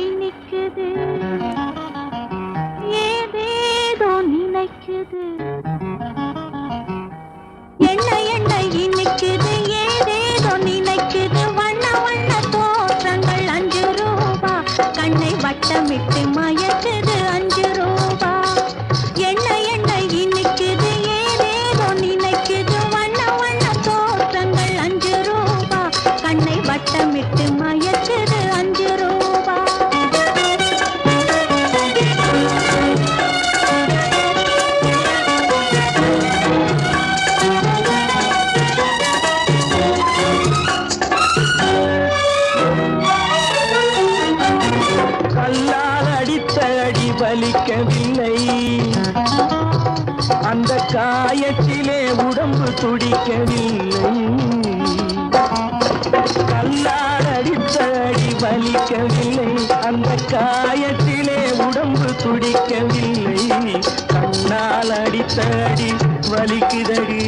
இனிக்குது ஏதேதோ நினைக்குது எண்ண எண்ண இனிக்குது ஏதேதோ நினைக்குது வண்ண வண்ண தோற்றங்கள் 5 ரூபா கண்ணை வட்டமிட்டு மயக்குது 5 ரூபா எண்ண எண்ண இனிக்குது ஏதேதோ நினைக்குது வண்ண வண்ண தோற்றங்கள் 5 ரூபா கண்ணை வட்டமிட்டு மயக்குது 5 ரூபா கல்லால் அடித்த அடி வலிக்கவில்லை அந்த காயத்திலே உடம்பு துடிக்கவில்லை கல்லால் அடித்த அடி வலிக்கவில்லை அந்த காயத்திலே உடம்பு துடிக்கவில்லை கண்ணால் அடித்த அடி வலிக்குதடி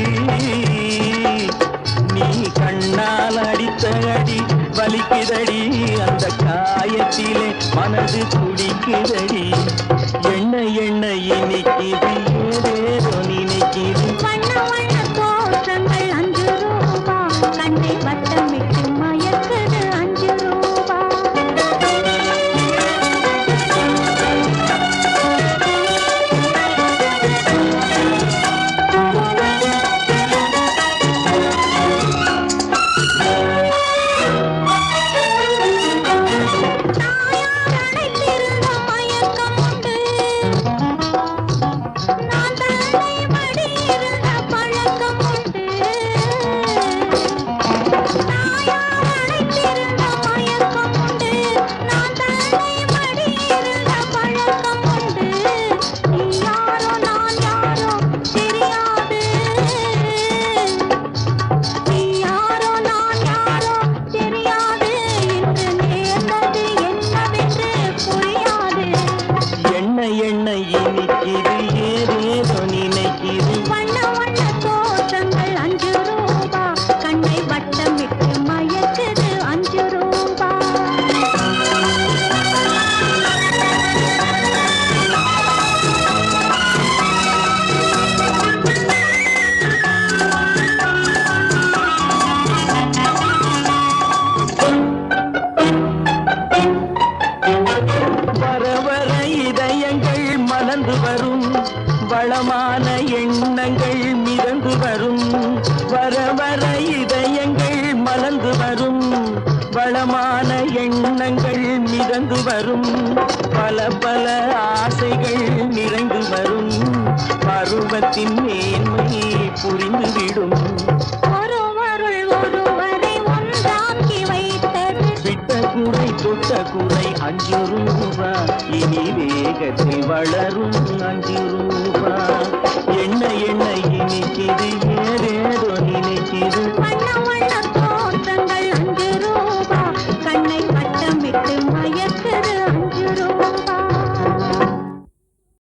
நீ கண்ணால் அடித்த அடி வலிக்குதடி அந்த காயத்திலே மனது துடிக்குதடி எண்ண எண்ண இனிக்குது ஏதேதோ நினைக்குது வண்ண வண்ண தோற்றங்கள் 5 ரூபா கண்ணை வட்டமிட்டு மயக்குது 5 ரூபா எண்ண இனிக்குது ஏதேதோ நினைக்குது வண்ண வண்ண தோற்றங்கள் 5 ரூபா கண்ணை வட்டமிட்டு மயக்குது 5 ரூபா வர வர இதயங்கள் மலர்ந்து வரும் வளமான எண்ணங்கள் மிதந்து வரும் வர வர இதயங்கள் மலர்ந்து வரும் வளமான எண்ணங்கள் மிதந்து வரும் பல பல ஆசைகள் நிறைந்து வரும் பருவத்தின் மேன்மை புரிந்துவிடும் ஒருவருள் ஒருவரை ஒன்றாக்கி வைத்தது விட்ட குறை தொட்ட குறை 5 ரூபா இனி வேகத்தில் வளரும் 5 ரூபா எண்ண எண்ண இனிக்குது ஏதேதோ நினைக்குது